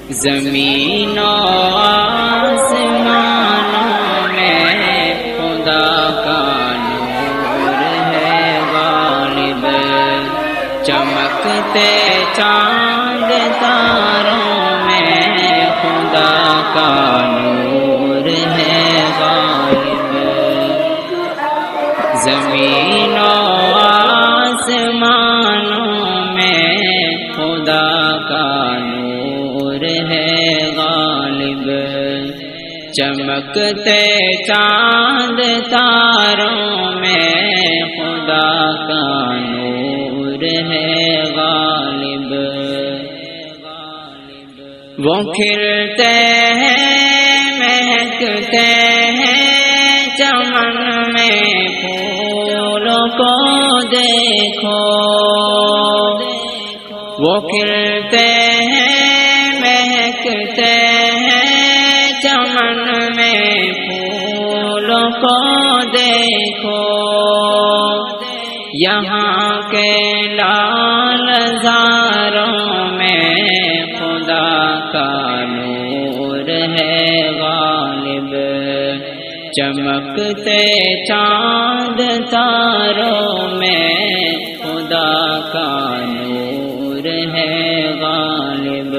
زمین و آسمانوں میں خدا کا نور ہے غالب، چمکتے چاند تاروں میں خدا کا نور ہے غالب، زمین و آسمانوں میں خدا کا نور ہے غالب، چمکتے چاند تاروں میں خدا کا نور ہے غالب، وہ کھلتے ہیں مہکتے ہیں چمن میں پھولوں کو دیکھو، وہ کھلتے ہیں مہکتے ہیں چمن میں پھولوں کو دیکھو، یہاں کے لال زاروں میں خدا کا نور ہے غالب، چمکتے چاند تاروں میں خدا کا نور ہے غالب،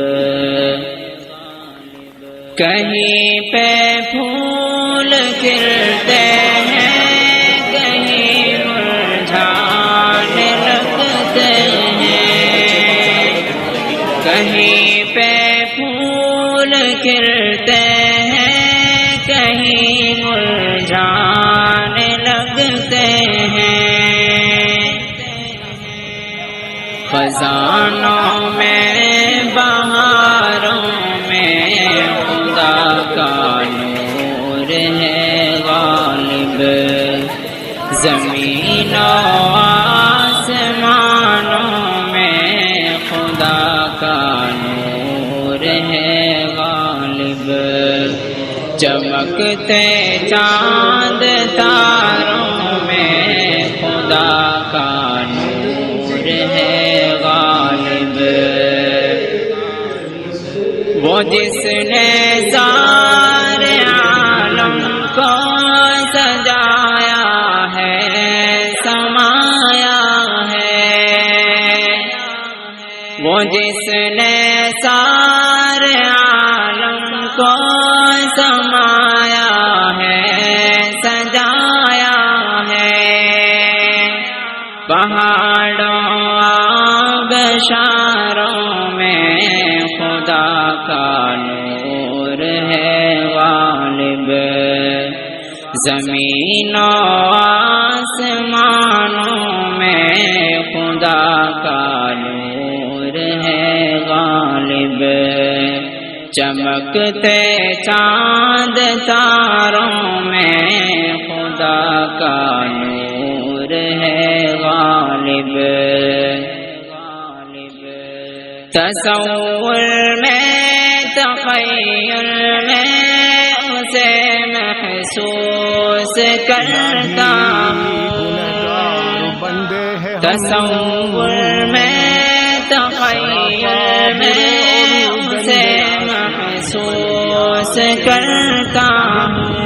کہیں پہ پھول کھلتے ہیں کہیں مرجھانے لگتے ہیں، کہیں پہ پھول کھلتے ہیں کہیں مرجھانے لگتے ہیں، خزانوں میں بہاروں میں خدا کا نور ہے غالب، زمین و آسمانوں میں خدا کا نور ہے غالب، چمکتے چاند تاروں میں خدا کا نور ہے غالب، وہ جس نے سارے عالم کو سجایا ہے سمایا ہے، وہ جس نے سارے عالم کو سمایا ہے سجایا ہے، پہاڑوں آبشاروں میں خدا کا نور ہے غالب، زمین و آسمانوں میں خدا کا نور ہے غالب، چمکتے چاند تاروں میں خدا کا نور ہے غالب، تصور میں تخیل میں اسے محسوس کرتا ہوں، تصور میں تخیل میں اسے محسوس کرتا ہوں،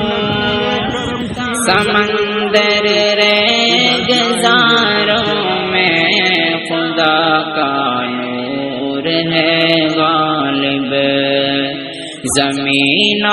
سمندر ریگزاروں میں خدا کا نور ہے غالب، زمین و